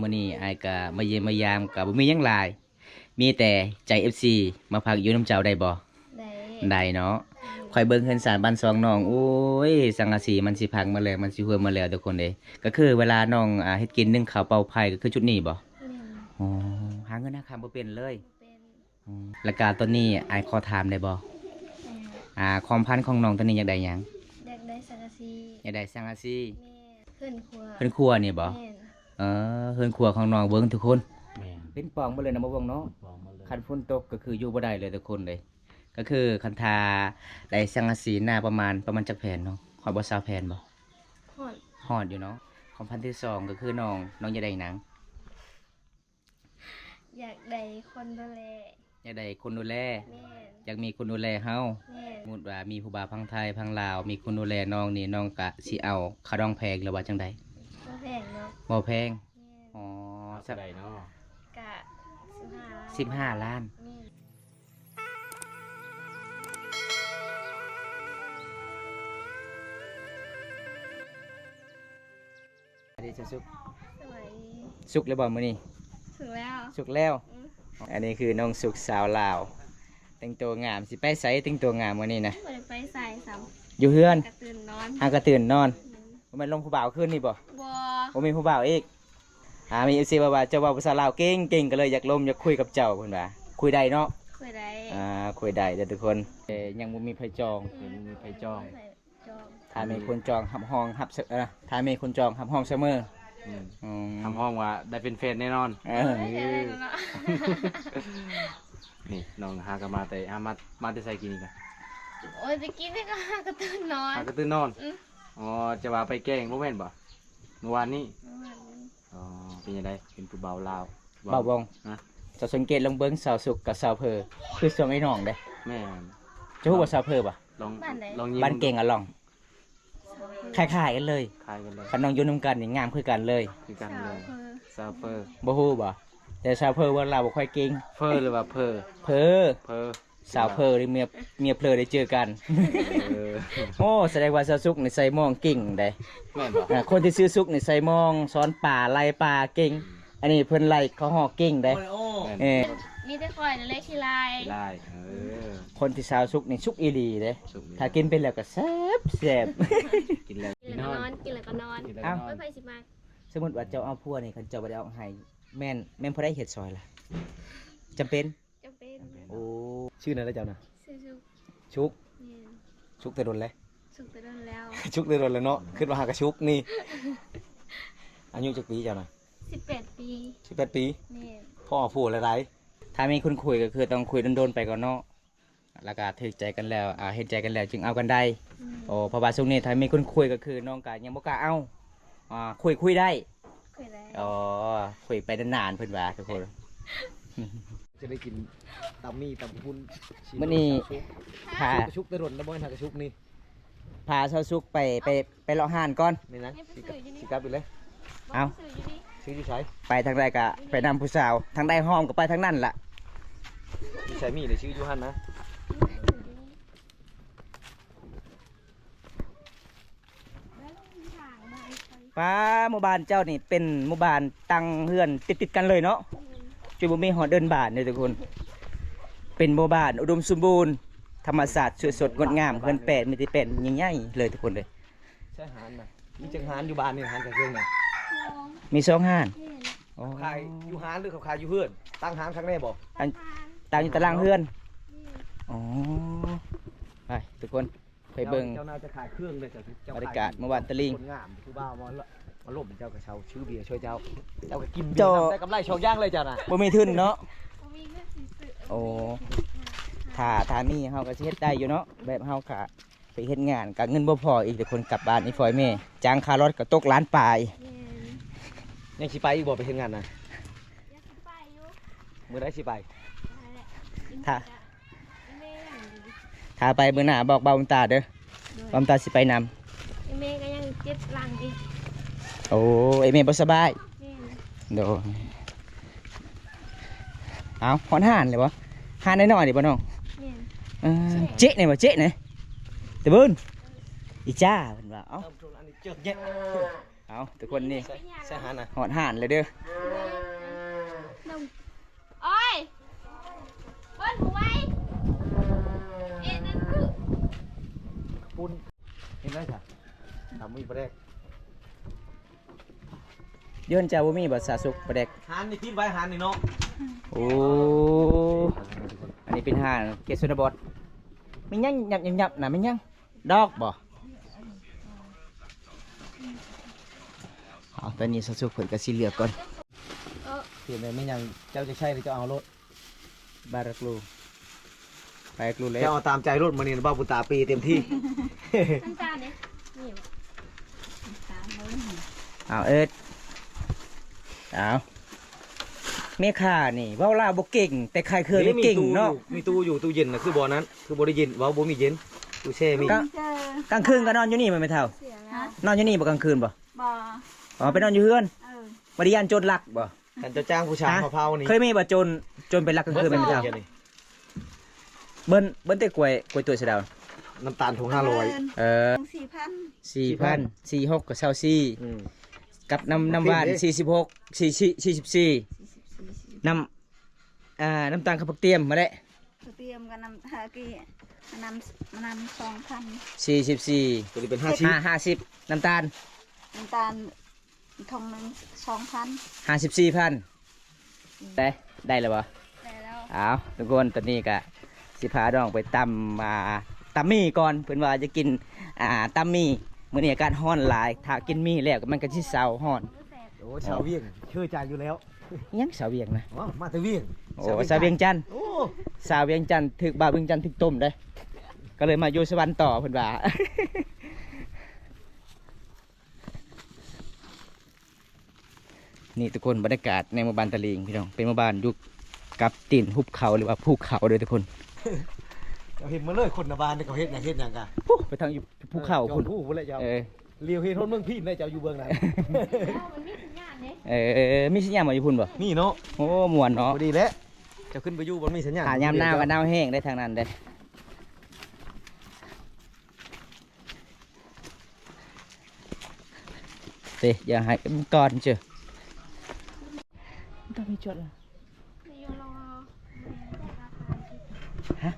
มื้อนี้อ้ายก็มาเยี่ยมมายามก็บ่มีหยังหลายมีแต่ใจ FC มาพักอยู่น้ำเจ้าได้บ่ได้ได้เนาะข่อยเบิ่งเฮือนศาลบ้านซองน้องโอ้ยสังกะสีมันสิพังมาแล้วมันสิหัวมาแล้วทุกคนเด้ก็คือเวลาน้องเฮ็ดกินนึ่งข้าวเป่าไผ่ก็คือจุดนี้บ่แม่นอ๋อหาเงินหาคำบ่เป็นเลยเป็น แล้วก็ตอนนี้อ้ายขอถามได้บ่ความพันธุ์ของน้องตอนนี้อยากได้หยังอยากได้สังกะสีอยากได้สังกะสี แม่นเพื่อนครัว เฮือนครัวนี่บ่แม่น เฮือนครัวของน้องเบิ่งทุกคน แม่น เป็นปล่องบ่เลยนะบ่เบิ่งเนาะ บอกมาเลย คันฝนตกก็คืออยู่บ่ได้เลยทุกคนเลยก็คือคันทาได้สังกะสีหน้าประมาณจักแผ่นเนาะข่อยบ่20แผ่นบ่ หอด ฮอดอยู่เนาะของพันธุ์ที่สองก็คือน้องอยากได้หนัง อยากได้คนดูแล อยากได้คนดูแล แม่น อยากมีคนดูแลเฮา แม่น สมมุติว่ามีผู้บ่าวพังไทยพังลาวมีคนดูแลน้องนี่น้องก็สิเอาค่าดองแพงหรือว่าจังใด บ่แพงเนาะบ่แพงแม่น อ๋อ สักใดเนาะ กะ15 15 ล้าน แม่น อันนี้จะสุก สวย สุกแล้วบ่มื้อนี้ ถึงแล้ว สุกแล้ว อืม อันนี้คือน้องสุกสาวลาวแต่งตัวงามสิไปไสแต่งตัวงามมื้อนี้นะ บ่ได้ไปใส่ซ้ อยู่เฮือน ำกระตื่นนอน หากระตื่นนอน อืม บ่แม่นลงผู้บ่าวขึ้นนี่บ่ บ่ บ่มีผู้บ่าวอีกมี FC ว่าเจ้าเว้าภาษาลาวเก่งก็เลยอยากลมอยากคุยกับเจ้าเพิ่นว่าคุยได้เนาะ คุยได้ คุยได้เด้อทุกคนยังบ่มีไผจอง เห็นมีไฟจอง ใส่จอง ถ้ามีคนจองหับห้องหับถ้ามีคนจองหับห้องเสมอ อืม อืม ทำห้องว่าได้เป็นแฟนแน่นอน เออ ไม่ใช่อะไรเนาะ นี่น้องหากันมาแต่มาแต่ใส่กินอีกอะ โอ้ยตะกี้นี่ก็หากระตื่นนอน หาก็ตื่นนอน อืม อ๋อจะว่าไปแกล้งบ่แม่นบ่เมื่อวานนี้ เมื่อวานนี้ อ๋อเป็นยังไงเป็นผู้เบาลาว บ่าวบอง ฮะ จะสังเกตลองเบิ่งสาวสุกกับสาวเพอคือสองไอ้น้องเด้ แม่น จะฮู้ว่าสาวเพอบ่ ลอง บ้านไหน ลองยิ้ม บ้านเก่งอะลองคล้ายๆกันเลย คล้ายกันเลย คันน้องอยู่นํกันนี่งามคือกันเลย คือกัน สา เล วย คือ ซาเฟอร์ บ่ฮู้บ่แต่สาวเพอว่าเราบ่ค่อยเก่ง เฟอร์หรือว่าเพอ เพอ เพอ สาวเพอหรือเมียเพลอได้เจอกัน เออ โอ้แสดงว่าสาวสุกนี่ใส่หมองเก่งได้ แม่นบ่ คนที่ซื้อสุกนี่ใส่หมองสอนป่าไล่ป่าเก่ง อันนี้เพิ่นไล่เขาฮอกเก่งได้ แม่น เออ มีแต่คอยนั่นเลยขี้ลาย ได้เออ คนที่สาวสุกนี่สุกอีหลีเด้ สุกดี ถ้ากินเป็นแล้วก็แซ่บแซ่บ กินแล้ว กินแล้วก็นอนกินแล้วก็นอน กินแล้ว อ้าว ก็นอ ไม่ น ไปสิมา สมมุติว่าเจ้าเอาพัวนี่คันเจ้าบ่ได้เอาให้แม่นพอได้เฮ็ดซอยล่ะจำเป็น จะเป็น โอ้ชื่อนั้นแล้วเจ้าน่ะ ซื้อสุก ชุก เนี่ย ชุกแต่โดนเลย สุกไปโดนแล้ว ชุกแต่โดนแล้วเนาะคิดว่าหากระชุกนี่อายุจักปีเจ้าน่ะ 18 ปี 18ปี เนี่ย พ่อพูดหลายๆถ้ามีคนคุยก็คือต้องคุยโดนๆไปก่อนเนาะแล้วก็ถึกใจกันแล้วเห็นใจกันแล้วจึงเอากันได้ อืม โอ้เพราะว่าช่วงนี้ถ้ามีคนคุยก็คือน้องก็ยังบ่กล้าเอาคุยได้ คุยได้ อ๋อคุยไปนานๆเพิ่นว่าทุกคน จะได้กินตำมี่ตำพุน มื้อนี้พาก ระชุกตะรนนะบ่อยทางกระชุกนี่ พาเซาซุกไปเลาะห่านก่อน นี่นะ ไม่ไป สิ ซื้ออยู่นี่ สิกลับไปเลย เอ้า ซื้ออยู่นี่ ซื้อที่ใช้ ไปทางใดก็ไปนำผู้สาวทางใดห้อมก็ไปทางนั้นล่ะ ที่ใช้มีเลยชื่อยูฮันนะ ป้าหมู่บ้านเจ้านี่เป็นหมู่บ้านตั้งเฮือนติดกันเลยเนาะจุบ่มีหอเดินบ้านเลยทุกคน เป็นหมู่บ้านอุดมสมบูรณ์ธรรมศาสตร์สวยสดงดงามเฮือนแปดมีแต่เป็นใหญ่ๆเลยทุกคนเลย ใช่หานนะมีจังหานอยู่บ้านนี่หานกับเครื่องน่ะ มีสองห้านอ๋อ ขายอยู่หานหรือเขาขายอยู่เพื่อนตั้งหานครั้งแรกบอก ตั้งอยู่ตารางเฮือนอ๋อไปทุกคนไปเบิ่ง เจ้าน่าจะขายเครื่องเลยแต่เจ้า บรรยากาศเมื่อวานตะลิง คนงามคือบ้าวมาล่มเจ้ากระเช้าชื่อเบียร์ช่วยเจ้าเจ้าก็กินเบีย เจ้า ร์ได้กำไรช่องย่างเลยเจ้าน่ะ บ่มีทุนเนาะ บ่มีเงินสิซื้อ โอ้ถ้ามีเฮาก็สิเฮ็ดได้อยู่เนาะแบบเฮาก็ไปเฮ็ดงานก็เงินบ่พออีกแต่คนกลับบ้านอีฟอยแม่จ้างค่ารถก็ตกล้านปลาย เนี่ย ยังสิไปอีกบอกไปเฮ็ดงานนะ อยากสิไปอยู่ มื้อใดสิไป นั่นแหละ ถ้า อีเมย์อย่างดี ถ้าไปมื้อหน้าบอกเบาบุญตาเด้อเบาบุญตาสิไปนำ อีเมย์ก็ยังเจ็บหลังอีก โอ้ไอ้แม่บ่สบาย เนี่ย โดนเอาฮอนห่านเลยบ่ห่านน้อยๆนี่บ่น้อง เนี่ย เจ๊นี่บ่เจ๊นี่ตะบุญอีจ้าเพิ่นว่าเอ้า อันนี้เจอแยะ เอาทุกคนนี่ ใช่หันนะ หอดห่านเลยเด้อ นมโอ้ยเบิ้ลหูไว้เอ็นนั่นคือ ปุ้นเห็นไหมจ้ะทำมีประเด็ก ย้อนเจ้าบ่มีบัตรสาสุกประเด็ก หันนี่ทิ้งไว้หันนี่เนาะ โอ้อันนี้เป็นห่านเกศชนบทไม่ยังยับนะไม่ยังดอกบ่เอาตอนนี้สาสุกเพิ่นก็สิเลือกก่อน เห็นไหมไม่ยังเจ้าจะใช่หรือจะเอารถ บารักลูไปกลูเลย เจ้าเอาตามใจรถมานี่บ้าปุตตาปีเต็มที่ น้ำตาลเนี่ยนี่วะ เอาเอิดเอาเมฆานี่เว้าลาวบ่เก่ง แต่ใครเคยได้เก่งเนาะ มีตู้อยู่ตู้เย็นนะคือบ่อนั้นคือบ่ได้เย็นว้าบ่มีเย็นตู้แช่มี กลางคืนก็นอนอยู่นี่มันไม่เท่า เสียแล้ว นอนอยู่นี่บ่กลางคืนบ่ บ่ อ๋อไปนอนอยู่เฮือน เออ บ่ได้ยานโจรลักบ่ กันจะจ้างผู้ชายมาเผานี่ เคยมีบ่โจรไปลักกลางคืนมันไม่เท่าเบิ้นแต่กล้วยตัวเสยดาว น้ำตาลถุง500 4,000 46กับ24กับน้ำหวาน46 น้ำตาลข้าวผักเตรียมมาแล้ว เตรียมกันนำฮากี้นำ2,000 44 ตัวนี้เป็น50น้ำตาล น้ำตาลทงหนึง2,000 54,000ได้แล้วบ่ ได้แล้ว เอาทุกคนตอนนี้ก็สิพาน้องไปตำมี่ก่อนเพิ่นว่าจะกินตำมี่มื้อนี้อากาศร้อนหลายถ้ากินมี่แล้วก็มันก็สิเซาร้อน โอ้ชาวเวียงเชื่อใจอยู่แล้ว ยังสาวเวียงนะ อ๋อมาแต่เวียง โอ้สาวเวียงจันทน์ โอ้ สาวเวียงจันทน์ถึกบ่าวเวียงจันทน์ถึกต้มเด้ก็เลยมาอยู่สวรรค์ต่อเพิ่นว่า นี่ทุกคนบรรยากาศในหมู่บ้านตะลิงพี่น้องเป็นหมู่บ้านอยู่กับตีนหุบเขาหรือว่าภูเขาเด้อทุกคน เขาเห็นมาเลยคนในบ้านนี่เขาเฮ็ดหยังกะ ปุ๊ไปทางอยู่ภูเขา คุ คุณ ณ ผู้พุ่นเลยเจ้า เออ เลียวเฮ็ดทนเมืองพี่ได้เจ้าอยู่เบื้องไหน เอามันมีสัญญาณเนี่ย มีสัญญาณมาอยู่พุ่นบ่ นี่เนาะ โอ้ม่วนเนาะ พอดีแล้วจะขึ้นไปอยู่บนมีสัญญาณ หายามหน้ากับหน้าแห้งได้ทางนั้นเด้เตะอย่าให้มันก่อนเจ้อต้องมีจดเหรอ นี่อยู่รอ ฮะ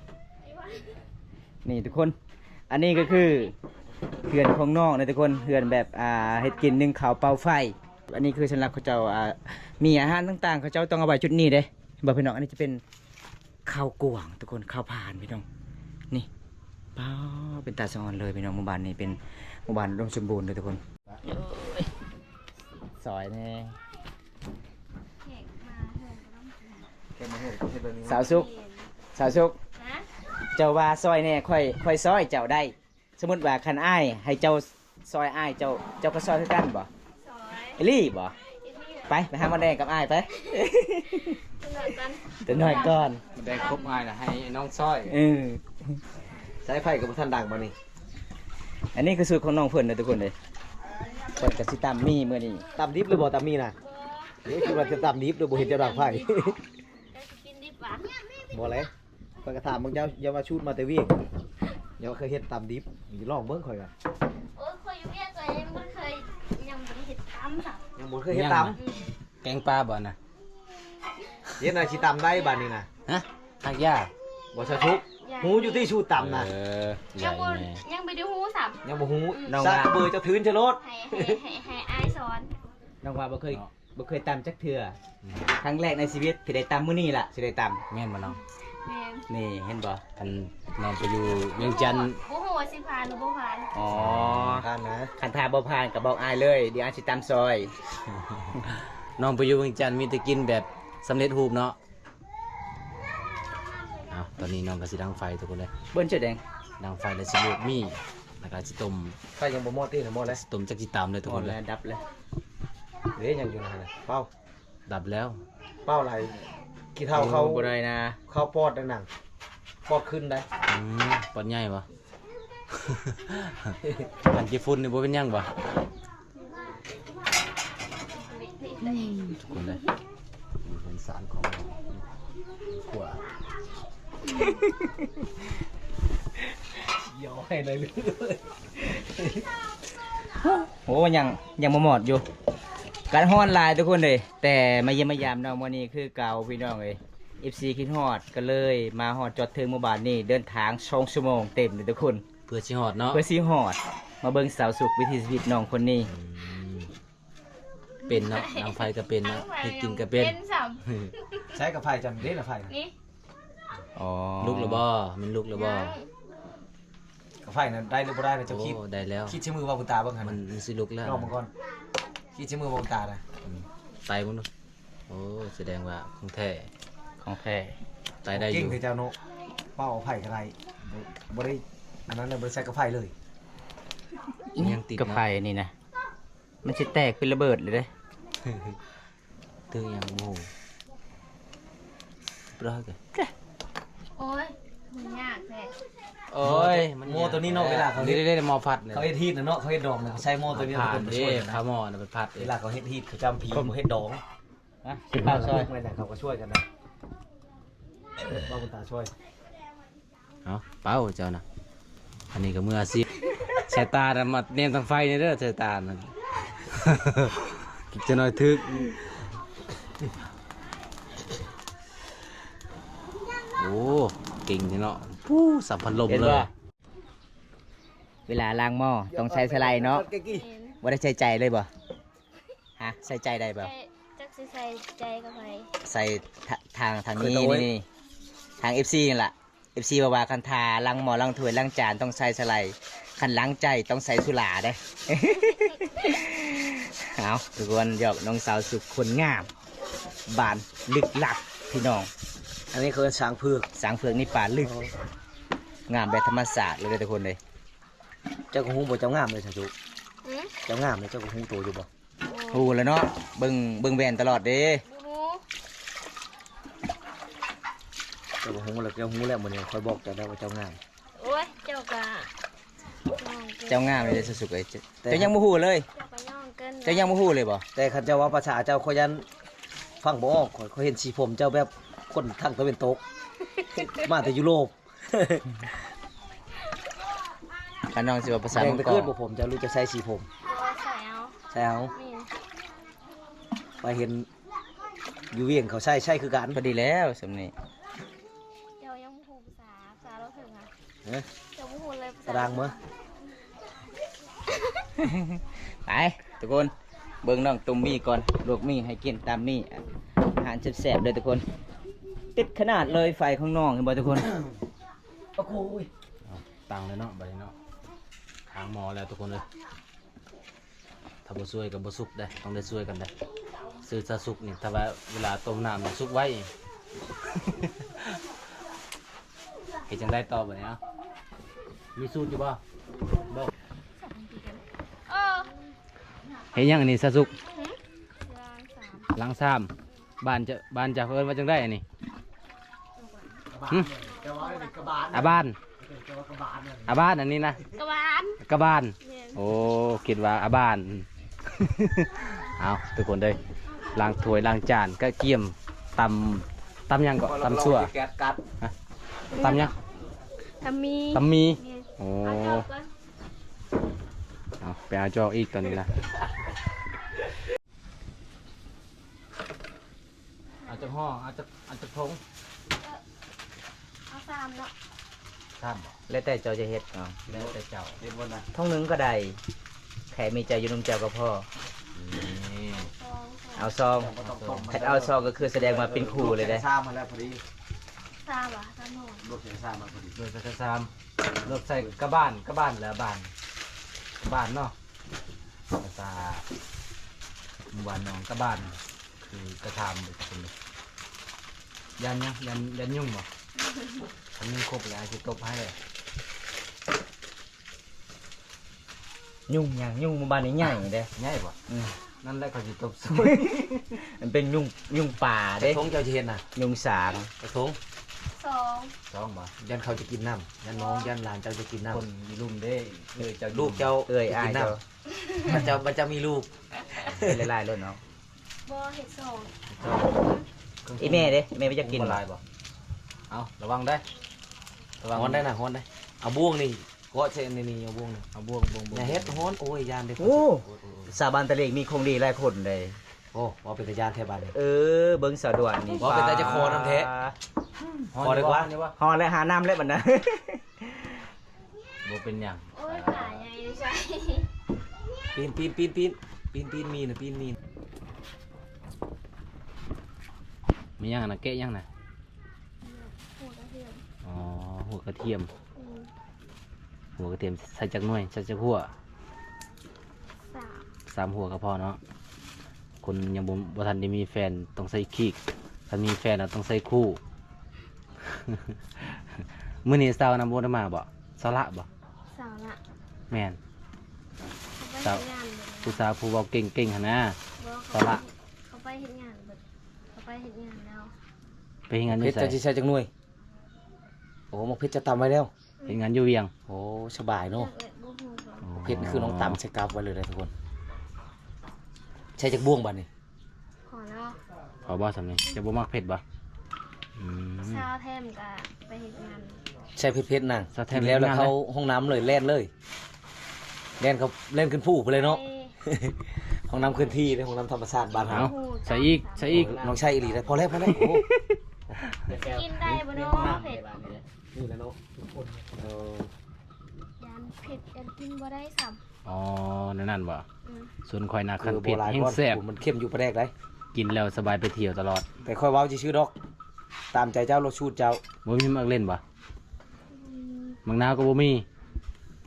นี่ทุกคน อันนี้ก็คือเขื่อนของนอกนะทุกคนเขื่อนแบบเฮ็ดกินนึ่งข้าวเป่าไฟ อันนี้คือสำหรับเขาเจ้ามีอาหารต่างๆเขาเจ้าต้องเอาไว้จุดนี้เด้บอกพี่น้องอันนี้จะเป็นข้าวกวางทุกคนข้าวผ่านพี่น้องนี่ป้าเป็นตาสะออนเลยพี่น้องหมู่บ้านนี้เป็นหมู่บ้านอุดมสมบูรณ์เลยทุกคนซอยแน่ แขกมาเถิดก็ต้องกิน สาวสุกสาวสุก นะ เจ้าว่าซอยแน่ค่อยซอยเจ้าได้ สมมติว่าคันอ้ายให้เจ้าซอยอ้ายเจ้าก็ซอยคือกันบ่ ซอย เอลี่บ่ อีนี่ ไปหามาแดงกับอ้ายไป ตลอดกัน แต่น้อยก่อน มันได้ครบอ้ายน่ะให้น้องซ้อย สายไฟกับท่านดังมานี่ อันนี้คือสูตรของน้องเพิ่นนะทุกคนเลยเปิดกระสิตามมีเมื่อนี้ ตำดิบหรือบ่ตำมีน่ะนี่คือว่าจะตำดิบหรือบ่เห็นจะดังไฟ ได้กินดิบหวาน บ่เลยข้อยก็ถามมึงเจ้าอย่ามาชูดมาแต่เวียงอย่าเคยเฮ็ดตำดิบอย่าลองเบิ่งข่อยก่ะ โอ้ยเคยอยู่เวียดตัวเองมันเคยยังไม่ได้เห็นตำสัก ยังบ่เคยเฮ็ดต แกงปลาบ่น่ะ ำเฮ็ดน่ะสิตำได้บัดนี้น่ะ ฮะหักยา บ่สะทุกหูอยู่ที่ชูตำน่ะ ให ยั ญ่ งบ่ แม่ ยังไปดูหูสับ ยังบ่หูสักเบอร์เจ้าทืนจะรถ ให้อายสอน น้องว่าบ่เคยตำจักเทื่อครั้งแรกในชีวิตที่ได้ตำมื้อนี้ล่ะสิได้ต แม่นบ่น้อง แม่น ำนี่เห็นบ่ อันน้องไปอยู่เวียงจันทน์ บ่ฮู้ว่าสิผ่านหรือบ่ผ่าน อ๋อ ทานนะ คันทาบ่ผ่านก็บอกอ้ายเลย เดี๋ยวอ้ายสิตำซอย น้องไปอยู่เวียงจันทน์มีแต่กินแบบสำเร็จรูปเนาะเอาตอนนี้น้องก็สิดังไฟทุกคนเลย เบิ้นเจ็ดแดง ดังไฟแล้วสิลวกมีแล้วก็สิต้ม ไฟยังบ่หมดติน่ะหมดแล้ว สิต้มจักสิตามเลยทุกคนเลย ดับเลย เด้ยังอยู่นั่นน่ะเป้า ดับแล้ว เป้าไหลกี่เท่าเขา บ่ได้นะ เขาปอดหนังปอดขึ้นได้ ปอนใหญ่ปะ อันกี่ฝุ่นนี่บ่เป็นหยังปะทุกคนเลยมีเป็นสารของขวา ย้อยเลยเลย โหยังบ่หมดอยู่การฮ้อนหลายทุกคนเลยแต่มาเยี่ยมมายามน้องวันนี้คือเก่าพี่น้องเลย FC คิดฮอดก็เลยมาฮอดจอดถึงหมู่บ้านนี่เดินทาง2ชั่วโมงเต็มเลยทุกคน เพื่อชิฮอดเนาะ เพื่อสิฮอดมาเบิ่งสาวสุขวิถีชีวิตน้องคนนี้ เป็นเนาะนางไฟก็เป็นเนาะเฮ็ดกินก็เป็น เป็นสาม ใช้กับไฟจำได้ละไฟนะ นี่ อ๋อ ลูกหรือบ่มันลูกหรือบ่ กับไฟนั้นได้หรือบ่ได้นะเจ้าคิด โอ้ได้แล้ว คิดใช้มือว่าบุญตาบ้างหัน มันสิลูกแล้ว ลองมาก่อนคิดใช้มือว่าบุญตานะ ไตบ่เนาะโอ้แสดงว่าของแท้ ของแท้ ไตได้อ เก่ง ยู่ คือเจ้าโนเป้าเอาไผ่กับไรบ่ได้อันนั้นเลยบ่ได้ใช้กับไฟเลย ยังติด กับไผ่นี่นะมันสิแตกเป็นระเบิดเลยเด้ ถึงยังโง่ปรากฏ โอ้ยมันยากแท้ โอ้ย โม่ตัวนี้เนาะเวลาเขา นี่ เฮ็ด ได้มอพัดเนี่ย เขาเฮ็ดฮีทนะเนาะเขาเฮ็ดดองนะเขาใช้โม่ตัวนี้ ผ่า เป็น น ดิ ช่วย พา นะ หมอนะไปพัด เวลาเขาเฮ็ดฮีทเขาจำผีเขาเฮ็ดดอง นะสิข้าวซอย ไม่แต่เขาก็ช่วยกันนะบ้าบุญตาช่วย เอาเป้าเจ้านะอันนี้ก็มืออาชีพใช้ตาน่ะมาเนมทางไฟนี่เด้อใช้ตานั่น จะหน่อยทึกโอ้เก่งทีเนาะปู้สับพัดลม เห็น เลย บ่เวลาล้างหม้อต้องใช้สไลด์เนาะ เห็น บ่ได้ใช้ใจเลยบ่ฮะใส่ใจได้บ่ ใจจักสิใส่ใจกับไป ใส่ทางนี้นี่ทาง FC นี่ล่ะ FC ว่าคันทาล้างหม้อล้างถ้วยล้างจานต้องใส่สไลด์คันล้างใจต้องใส่สุราเด้ เอาทุกคนหยอกน้องสาวสุขคนงามบานลึกลับพี่น้อง อันนี้เขาเป็นช้างเผือก สางเฟืองนี่ป่าลึกงามแบบธรรมศาสตร์เลยเด้อทุกคนเลย เจ้าก็ฮู้บ่เจ้างามเลยสาจุ หืม เจ้างามเลยเจ้าก็ฮู้โตอยู่บ่ โอ้ ฮู้แล้วเนาะเบิ่งแวนตลอดเด้ บู เจ้าก็ฮู้แล้วเจ้าฮู้แล้วมื้อนี้ค่อยบอกเจ้าได้ว่าเจ้างาม โอ้ยเจ้ากะย่องเกิน เจ้างามเลยเด้อสุดๆเลยเจ้ายังบ่ฮู้เลย เจ้ากะย่องเกิน เจ้ายังบ่ฮู้เลยบ่ แต่คันเจ้าว่าภาษาเจ้าค่อยยันฟังบ่ออกค่อยเห็นสีผมเจ้าแบบคนทางตะวันตก มาแต่ยุโรป คันน้องสิว่าภาษา แดง มัง ตะ ก เกิ ร ดบ่ผมเจ้ารู้จะใช้สีผม ตัวใส่เอา ใช่เอา นี่ ไปเห็นอยู่เวียงเขาใช่คือกัน พอดีแล้วสำนี้ เจ้ายังบ่ฮู้ภาษาเราถึงอ่ะ เอ้ย เจ้าบ่ฮู้เลยภาษา ตารางมื้อ ไปทุกคนเบิ่งน้องตุ่มมี่ก่อนลวกมี่ให้กินตามมี่อาหารแซ่บๆเลยทุกคน ติดขนาดเลยไฟข้างนอกเห็นบ่ทุกคน โอ้โหย ตังเลยเนาะบัดนี้เนาะทางหมอแล้วทุกคนเลยถ้าบ่ช่วยกับบ่สุกได้ต้องได้ช่วยกันได้ซื้อซะสุกนี่ถ้าว่าเวลาต้มน้ำมันสุกไว้ เฮ็ดจังได้ต่อบัดนี้เนาะมีสูตรอยู่บ่บ่ เออ เฮ็ดหยังอันนี้ซะสุก รางสามหลังซ้ำบ้านจะเอิ้นว่าจังได้อันนี้ หึ แต่ว่านี่กระบาล อาบ้าน แต่ว่ากระบาลนั่น อาบ้านอันนี้นะ กระบาล กระบ้าน เนี่ย โอ้คิดว่าอาบ้าน เอาทุกคนเลยล้างถ้วยล้างจานก็เกี่ยมตำหยังก็ตำซั่ว แก๊สกัด ตำหยัง ทำมี ตำมี เนี่ย โอ้ เอาจบก่อน เอาไปเอาจอกอีกตอนนี้นะเอาจากห้องเอาจากทง เอาสามเนาะ ครับ แล้วแต่เจ้าจะเฮ็ดเอา แล้วแต่เจ้า เด็ดบนน่ะ ท้องหนึงก็ได้แค่มีใจอยู่นมเจ้าก็พอ นี่ สองสาม เอาซองถ้าเอาซองก็คือแสดงมาเป็นครูเลยได้ ซ่ามาแล้วพอดี สามอ่ะสามหน รถเสียซ่ามาพอดี โดยกระซามรถใส่กระบ้านแล้วบ้านเนาะภาษาหมู่บ้านน้องกระบ้านคือกระทำเลยคนเลยยันยังยันยุ่งบ่ทำยุ่งครบแล้วจะตบให้เลย ยุ่งหยังยุ่งหมู่บ้านนี้ใหญ่เด้ ง่ายบ่ อืม นั่นแหละเขาจะตบส มันเป็นยุ่งป่าก ระ เด้ ทงเจ้าจะเห็นน่ะ ยุ่งสาง กระทง สอง สองบ่ ยันเขาจะกินน้ำยันน้องยันหลานเจ้าจะกินน้ำ คนมีลุ่มเด้เลยจะ ลูกเจ้า เอ้ยอ้าย กินน้ เจ้า ำมันจะมีลูก เป็นหลายๆรถเนาะ บอเห็ดสอง อีแม่เด้แม่ไม่จะกิน ลายบ่เอาระวังได้ระวัง ฮ้อนได้นะฮ้อนได้เอาบ่วงนี่โก าะเช่นนี่เอาบ่วง เอาบ่วง อย่าเฮ็ดฮ้อนโอ้ยยานเด้ โอ้สาบานตะเลงมีคงดีหลายคนเลย โอ้ว่าเป็นตายานแท้บ้านนี่ เบิ้งสะดวนนี่ ว่าเป็นตาจะคอน้ำแท้ พอเลยว่า ฮอแล้วหาน้ำแล้วบัดนั้น บ่เป็นหยัง โอ้ยตายยังไม่ใช่ ปีนมีนะปีนมี มีหยังนะแกะหยังนะ หัวกระเทียม อ๋อหัวกระเทียม อืม หัวกระเทียมใส่จักหน่วยใส่จักหัว สาม 3หัวก็พอเนาะคนยังบ่ทันได้มีแฟนต้องใส่คีกถ้ามีแฟนต้องใส่คู่ มื้อนี้สาวนำบ่ได้มาบ่สาระบ่ สาวละ แม่น เขาไปเฮ็ดงานเลย ผู้สาวผู้เว้าเก่งๆหั่นนะ สาระ เขาไปเฮ็ดงานเบิดเขาไปเฮ็ดงานแล้ว ไปเฮ็ดงานอ เพ ยู่ ชร ไส จะสิใช้จักหน่วยโอ้หมกเพชรจะตำไว้แล้ว เฮ็ดงานอยู่เวียง โอ้สบายเนาะ เอ็ดบ่ฮู้บ่ เพชรนี่คือน้องตำใช้กราฟไว้เลยนะทุกคนใช้จักบ่วงบัดนี่ ขอแล้ว ขอบ่สำนี้จะบ่มักเผ็ดบ่อืม เช้าแทมก็ไปเฮ็ดงาน ใช้เพชรนั่ง สะแทน แล้ว เล่นงาน เข้าห้องน้ำเลยแล่นเลยแล่นเขาเล่นขึ้นผู้ไปเลยเนาะ ห้องน้ำขึ้นที่ในห้องน้ำธรรมชาติบ้าน เอา เฮา ใส่อีกใส่อีก น้องชายอีหลีได้พอแล้วโอ้ กินได้บ่เนาะเผ็ด นี่แหละเนาะเออ ยันเผ็ดยันกินบ่ได้ซ้ำ อ๋อนั่นบ่ อืม ส่วนข่อยน่ะคัน คือโบ เผ็ด ราณ แห้ง ก่อน แซ่บ มันเข้มอยู่ประแดกได้ กินแล้วสบายไปเที่ยวตลอด แต่ค่อยเว้าชื่อดอก ตามใจเจ้ารสชูดเจ้า บ่มีมักเล่นบ่ อืม มังนาวก็บ่มี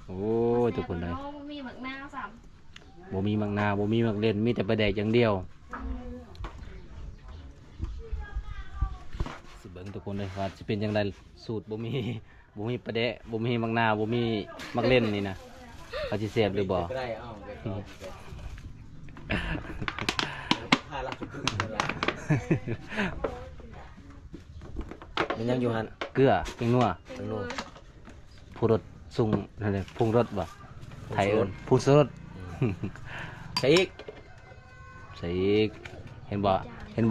โอ้ยทุกคนเลย แซ่บบ่าะมีหมักนาวซ้ำ บ่มีมังนาวบ่มีมักเล่นมีแต่ปลาแดกอย่างเดียว อืม สิเบิ่งทุกคนเลยว่าสิเป็นจังไดสูตรบ่มี บ่มีปลาแดกบ่มีมังนาวบ่มีมักเล่นนี่นะเขาสิแซ่บหรือบ่ ได้เอ้าพาลักสุดมันยังอยู่หัน เกลือเป็นนัว เป็นนัว ผู้รสสุงนั่นแหละปรุงรสบ่ไทยเอิ้นผู้สรส ใช่อีก ใส่อีกเห็นบ่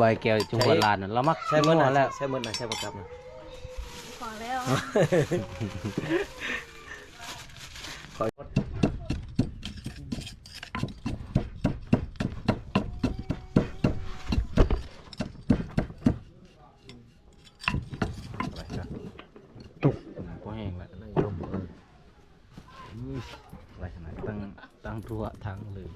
ไอ้แก้วจุงหัวลานน่ะเรามัก ใช่เมื่อ นั น่ะ วแล้ว ใช่เมื่อน่ะใช่หมดครับนะ ขอแล้ว ขอ ตุกบ่แห้งแล้วนั่งลมไว้ขนาดตั้งทั่วทั้งเลย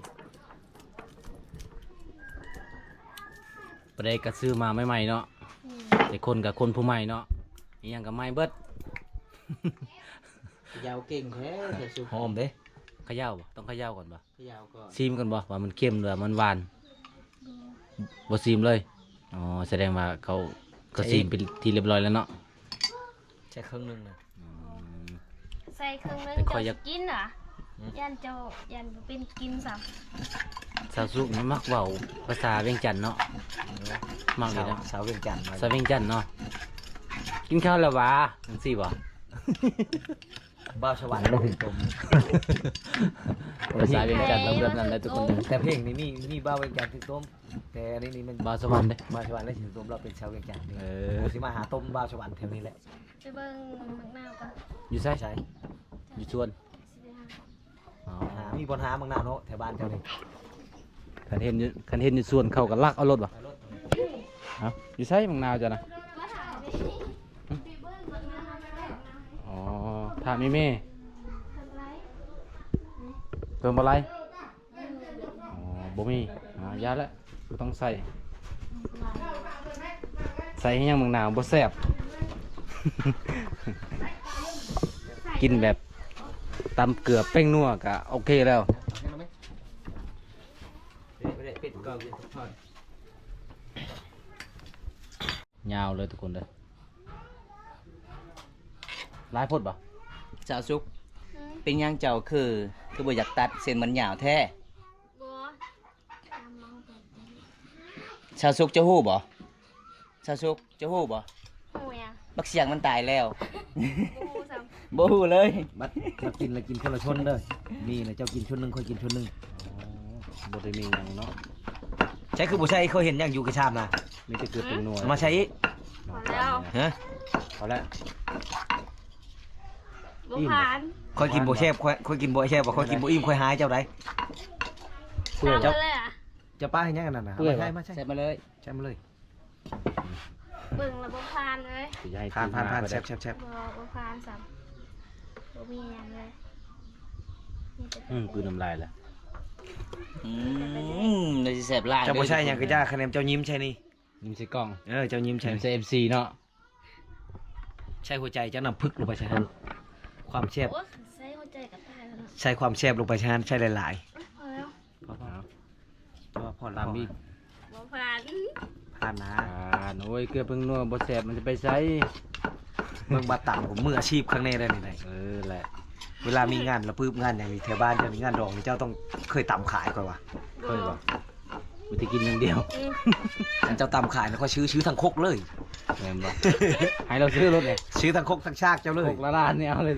ประเดก็ซื้อมาใหม่ๆเนาะ อืม แต่คนกับคนผู้ใหม่เนาะอีหยังกับใหม่เบิด ยาวเก่งแท้แต่สุหอมเด้ เขย่าบ่ต้องเขย่าก่อนบ่ ยาวก็ ซีมก่อนบ่ว่ามันเค็มหรือว่ามันหวานบ่ซีมเลยอ๋อแสดงว่าเขาซีมเป็นที่เรียบร้อยแล้วเนาะ ใช่ครึ่งนึงนะ อืม ใส่เครื่องนึง แต่ข้อยอ จะ ยาก กินเหรอยันเจ้ายันบ่เป็นกินซ้ สาวสุกนี่มักเว้าภาษาเวียงจันทน์เนาะมักเลยนะ สาวเวียงจันทน์ ภาษาเวียงจันทน์เนาะกินข้าวแล้ววะจังซี่บ่ บ้าวสวรรค์ลงตม ภาษาเวียงจันทน์ต้องแบบนั้นแหละทุกคน แต่เพลงนี้มีบ้าวเวียงจันทร์ถึงต้มแต่อันนี้มัน บ่าวสวรรค์เด้ บ้าวสวรรค์ได้ถึงต้มเราเป็นชาวเวียงจันทร์นี่ เอ โอ้ อ สิมาหาต้มบ้าวสวรรค์แถวนี้แหละ ำไปเบิ่งหมักนาวก่อน อยู่ไส ใช่ อยู่ชวน สิไปหา อ๋อ มีบนหาบางนาเนาะแถวบ้านเจ้านี่ คันเห็นอยู่ส่วนเขาก็ลักเอารถว่ะเอาอยู่ไสมังนาวจ้ะนะ มาถ่ายดิไปเบิ่งหมักนาวไปเบิ่งหมักนาว อ๋อถามแม่ ทำไร เติมอะไรอ๋อบ่มียาแล้วบ่ต้องใส่ให้ยังมังนาวบ่แซ่บ กินแบบตำเกลือเป้งนัวก็โอเคแล้ว เป็ดก็ทอด ยาวเลยทุกคนเลยลายพดบ่ สาวสุก อืม เป็นหยังเจ้าคือบ่อยากตัดเส้นมันยาวแท้ บัวตามมองไป สาวสุกจะฮู้บ่สาวสุกจะฮู้บ่ หูยัง บักเสียงมันตายแล้ว บูซ้ บ่ฮู้เลย บัดมากินแล้วกินคนละชนเด้อนี่นะเจ้ากินชนหนึงค่อยกินชนหนึง บ่ได้มีหยังเนาะ ใช่คือบ่ใช่เขาเห็นอย่างอยู่กระชามนะ มีแต่เกลือเป้งนัว เอามาใช้อีก ำพอแล้ว ฮะ พอแล้ว บ่ผ่าน ค่อยกินบ่แซ่บค่อยกินบ่แซ่บบ่ค่อยกินบ่อิ่มค่อยหายเจ้าได้ ทำมาเลยอ่ะ จะป้าให้ยังกันนั่นน่ะ เปื่อย มาใช่ ใส่มาเลย ใช่มาเลย เบิ่งแล้วบ่ผ่านเลย ผ่านแซ่บ บ่ผ่านซ้ำบ่มีหยังเลยมีแต่ ปืนน้ำลายแหละ เลยสิแซ่บหลาย เจ้าบ่ใช่หยังก็ย่าคะแนนเจ้ายิ้มใช่นี่ ยิ้มใส่กล้อง เจ้ายิ้มใช่ ยิ้มใส่ MC เนาะ ใช่หัวใจเจ้านำพึกลงไปใช่ฮันความแซ่บ โอ้ใส่หัวใจกับตายแล้วเนาะ ใช่ความแซ่บลงไปใช่ฮันใช่หลาย พอแล้ว ๆเพราะว่าพ่อ ตามอีก บ่ผ่าน ผ่านนะ โอ้ยเกลือเพิ่งนัวบ่แซ่บมันจะไปใส่ เมืองบาต่ำผมมืออาชีพข้างในได้นี่ไหน แหละ เวลามีงานแล้วปื้บงานอย่างนี้แถวบ้านจะมีงานดองนี่เจ้าต้องเคยตำขายก่อนวะ เคยบ่มันจะกินอย่างเดียว อันเจ้าตำขายแล้วก็ซื้อทั้งคกเลย แม่นบ่ให้เราซื้อรถเลย ซื้อทั้งคกทั้งชากเจ้าเลย 6 ล้านนี่เอาเลย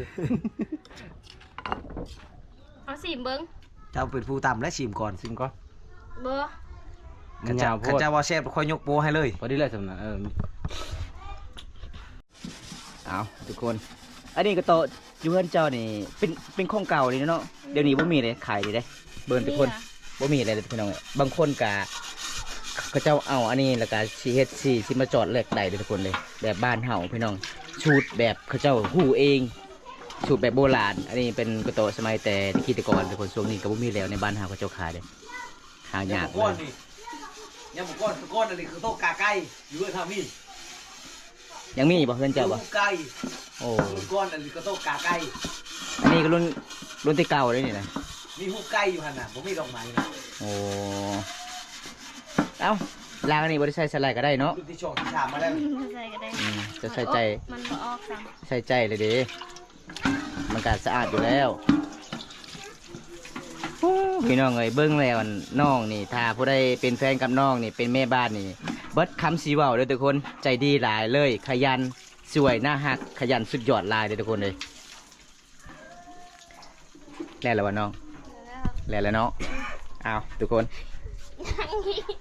เอาสิเบิ่ง เจ้าเป็นผู้ตำและชิมก่อน ซิมก่อน บ่ มั ขั น นเจ้าย าวโพ ขัน ด เจ้าว่าแซ่บค่อยยกโปให้เลย พอดีเลยสำนักเอาทุกคน อันนี้ก็โตะอยู่เฮือนเจ้านี่เป็นของเก่าเลยเนาะเดี๋ยวนี้บ่มีเลยขายดีเด้เบิ่นทุกคนบ่มีอะไรเลยพี่น้องเอ้ยบางคนก็เขาเจ้าเอาอันนี้แล้วก็สิเฮ็ดสิมาจอดแลกได้เลยทุกคนเลย แบบบ้านเฮาพี่น้องชูดแบบเขาเจ้าฮู้เองชูดแบบโบราณ อันนี้เป็นกระโตะสมัยแต่ที่ตะกอนทุกคนช่วงนี้ก็บ่มีแล้วในบ้านเฮาเขาเจ้าขายเด้หายากเลย ยังบุก้อนก้อนอะไรคือโต๊ะกาไก่อยู่ทำนี่ ยังมีบ่เฮือนเจ้าบ่ ไก่ โอ้ ก้อนอะไรก็โต๊ะกาไก่ อันนี้ก็รุ่นที่เก่าเลยนี่นะ มีหูไก่อยู่หันน่ะผมมีดอกไม้นะ โอ้เอ้าลางอันนี้บ่ได้ใส่สไลด์ก็ได้เนาะ รุ่นที่สองที่สามมาแล้ว ใส่ก็ได้ จะใส่ใจ มันบ่ออกซ้ำ ใส่ใจเลยดิมันก็สะอาดอยู่แล้วโอ้พี่น้องเอ้ยเบิ้งแล้วน้องนี่ถ้าผู้ใดเป็นแฟนกับน้องนี่เป็นแม่บ้านนี่เบิดคำสีเว้าเลยทุกคนใจดีหลายเลย ขยันสวยน่าฮักขยันสุดยอดหลายเลยทุกคนเลยแล้ววะน้อง แล้ว แล้วเนาะเอาทุกคน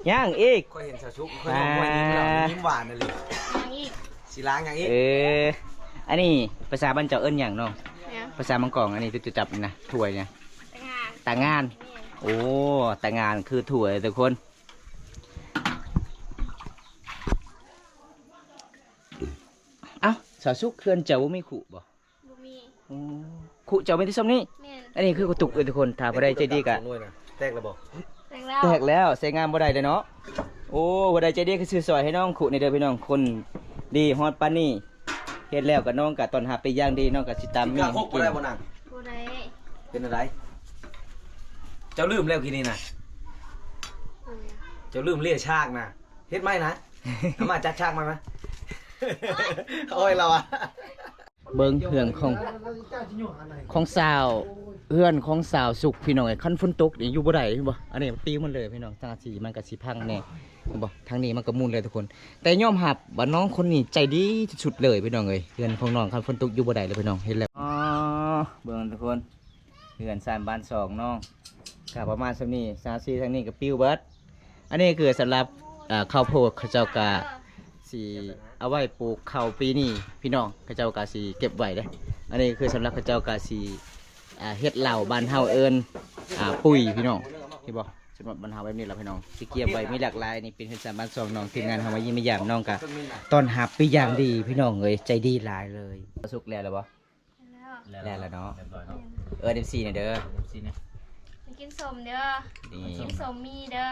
ย่างอีก ค่อยเห็นสาวชุกค่อยมองว่ายิ้มเรายิ้มหวานนั่นเลย ยังอีก สีล้างอย่างนี้ อันนี้ภาษาบ้านเจ้าเอิ้นอย่างน้อง เนี่ย ภาษามังกรอันนี้จะจับนะถ้วยเนี่ย แต่งงาน แต่งงาน เนี่ย โอ้แต่งงานคือถ้วยทุกคนเอ้าสาวสุกเคลื่อนเจ้าบ่มีขู่บ่ บ่มี ขู่เจ้าเป็นที่ซ้ำนี่ แม่น อันนี้คือกระตุกเลยทุกคนถ้าบ่ได้ใจดีกะ แตกระบอก แต่งแล้ว แตกแล้วใส่งานบ่ได้เลยเนาะโอ้บ่ได้ใจดีก็ซื้อซอยให้น้องขู่ในเด้อพี่น้องคนดีฮอดปานนี้เฮ็ดแล้วกับน้องก็ต้อนรับไปอย่างดีน้องก็สิตามมี กา ให้ พก กิ บ่ น ได้บ่นาง บ่ได้ เป็นอะไร เจ้าลืมแล้วกินนี่นะ อืม เจ้าลืมเรียกชากนะเฮ็ดไหมนะเอามาจัดชากมาไหมโอ้ยเราอะ เบิ่งเฮือนของสาวเฮือนของสาวสุกพี่น้องไอ้คันฝนตกนี่อยู่บ่ได้บ่อันนี้ปิวมันเลยพี่น้องทางสีมันก็สิพังแน่บ่ทางนี้มันก็มุนเลยทุกคน แต่ยอมรับว่าน้องคนนี้ใจดีที่สุดเลยพี่น้องเอ้ยเฮือนของน้องคันฝนตกอยู่บ่ได้เลยพี่น้องเห็นแล้วอ๋อเบิ่งทุกคนเฮือนสร้างบ้านสองน้องก็ประมาณส่ำนี้3-4ทางนี้ก็ปิวเบิดอันนี้คือสำหรับข้าวโพดเขาเจ้าก็สิเอาไว้ปลูกข้าวปีนี้พี่น้องเขาเจ้าก็สิเก็บไว้เด้ออันนี้คือสำหรับเขาเจ้าก็สิเฮ็ดเหล้าบ้านเฮาเอิ้นปุ๋ยพี่น้องที่บ่สำหรับบ้านเฮาแบบนี้ล่ะพี่น้องสิเก็บไว้มีหลากหลายนี่เป็นเฮ็ดสร้างบ้านสองน้องทีมงานเฮามายิ้มมาย่ามน้องก็ต้อนรับไปอย่างดีพี่น้องเอ้ยใจดีหลายเลยสุกแล้วบ่ แล้ว แล้วเนาะ เรียบร้อยเนาะ MC นี่เด้อ MC เนี่ย ไปกินสมเด้อ นี่ กินสมมีเด้อ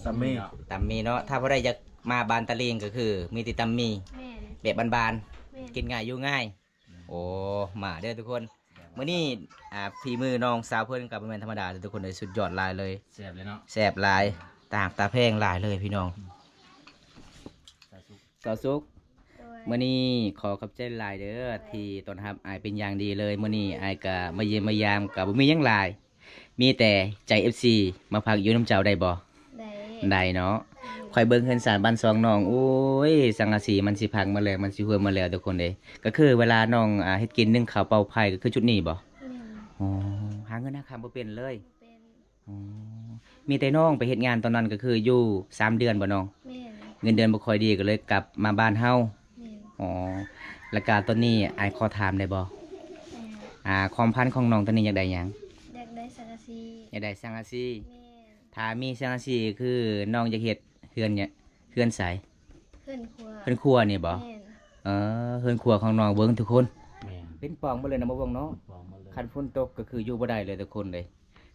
ซัมมี่ ตำมีเนาะถ้าบ่ได้อยากมาบ้านตะเลงก็คือมีแต่ตำมี แม่น แบบบาน แม่น ๆกินง่ายอยู่ง่าย โอ้มาเด้อทุกคนมื้อนี้ฝีมือน้องสาวเพิ่นก็บ่แม่นธรรมดาเลยทุกคนเลยสุดยอดหลายเลย แซ่บเลยเนาะ แซ่บหลายต่างตาแพงหลายเลยพี่น้องสาวสุก โดย มื้อนี้ขอขอบใจหลายเด้อที่ต้อนรับอายเป็นอย่างดีเลยมื้อนี้อายก็มาเยี่ยมมายามก็บ่มีหยังหลาย มีแต่ใจ FC มาพักอยู่น้ำเจ้าได้บ่ ได้ ได้เนาะคอยเบิ่งเฮือนสารบ้านซองน้องโอ้ยสังกะสีมันสิพังมาแล้วมันสิหัวมาแล้วทุกคนเด้ก็คือเวลาน้องเฮ็ดกินนึ่งข้าวเป่าไผ่ก็คือจุดนี้บ่ แม่น อ๋อหาเงินหาคำบ่เป็นเลย เป็น อ๋อมีแต่น้องไปเฮ็ดงานตอนนั้นก็คืออยู่3 เดือนบ่น้อง แม่น เงินเดือนบ่ค่อยดีก็เลยกลับมาบ้านเฮา แม่น อ๋อแล้วก็ตอนนี้อายขอถามได้บ่ แ ความพันธุ์ของน้องตอนนี้อยากได้หยัง อยากได้สังกะสี อยากได้สังกะสี แม่น ถ้ามีสังกะสีคือน้องอยากเฮ็ดเฮือนเนี่ยเฮือนใส เพื่อนครัว เฮือนครัวนี่บ่ แม่น เฮือนครัวของน้องเบิ่งทุกคน แม่น เป็นปล่องบ่เลยนะบ่เบิ่งเนาะ บอกมาเลย คันฝนตกก็คืออยู่บ่ได้เลยทุกคนเลย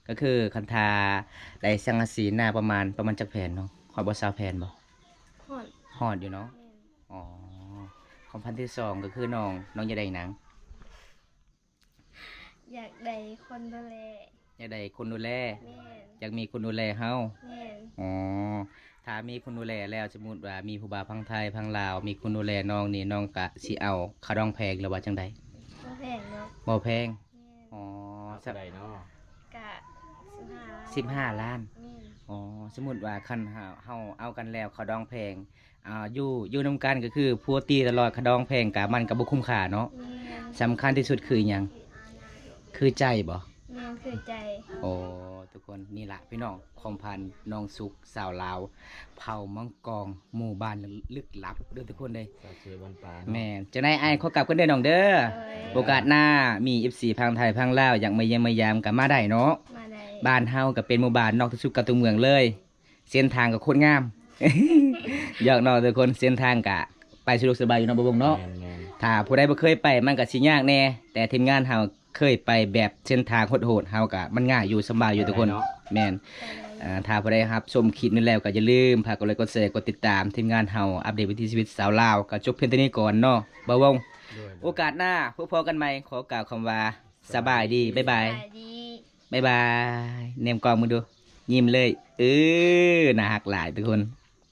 ก็คือคันทาได้สังกะสีหน้าประมาณจักแผ่นเนาะฮอดบ่20แผ่นบ่ ฮอด ฮอดอยู่เนาะ แม่น อ๋อของพันธุ์ที่สองก็คือน้องอยากได้หนัง อยากได้คนดูแล อยากได้คนดูแล แม่น อยากมีคนดูแลเฮา แม่น อ๋อถ้ามีคนดูแลแล้วสมมุติว่ามีผู้บ่าวพังไทยพังลาว มีคนดูแลน้องนี่น้องก็สิเอาค่าดองแพงหรือว่าจังใด บ่แพงเนาะ บ่แพง แม่น อ๋อ เท่าใดเนาะ กะ15 15 ล้าน แม่น อ๋อสมมุติว่าคันเฮาเอากันแล้วค่าดองแพงอยู่นำกันก็คือพัวตีตลอดค่าดองแพงก็มันก็บ่คุ้มค่าเนาะ แม่น สำคัญที่สุดคือหยังคือใจบ่ แม่นคือใจ โอ้ทุกคนนี่ละพี่น้องของพันธุ์น้องสุกสาวลาว เผ่ามังกรหมู่บ้านลึกลับเด้อทุกคนเลย สาวเสือบ้านปลา แม่จะได้ไอ้ายเขากลับกันเด้อน้องเด้อ โดย โอกาสหน้ามี FC พังไทยพังลาวอยากมาเยี่ยมมายามกันมาได้เนาะ มาได้ บ้านเฮาก็เป็นหมู่บ้านนอกที่สุดกับตัวเมืองเลย เส้นทางก็โคตรงาม อยากเนาะทุกคนเส้นทางก็ไปสะดวกสบายอยู่เนาะบ่บ่งเนาะ แม่นแม่น ถ้าผู้ใดบ่เคยไปมันก็สิยากแน่แต่ทีมงานเฮาเคยไปแบบเส้นทางโหดๆเฮาก็มันง่ายอยู่สบายอยู่ทุกคนแม่น ถ้าผู้ใดครับชมคลิปนี้แล้วก็อย่าลืมฝากกดไลค์กดแชร์กดติดตามทีมงานเฮาอัปเดตวิถีชีวิตสาวลาวก็จบเพียงเท่านี้ก่อนเนาะบ่าวง ด้วย โอกาสหน้าพบพอกันใหม่ขอกล่าวคำว่าสบายดีบ๊ายบาย สบายดี บ๊ายบายเนมกล้องมึงดูยิ้มเลยน่าฮักหลายทุกคน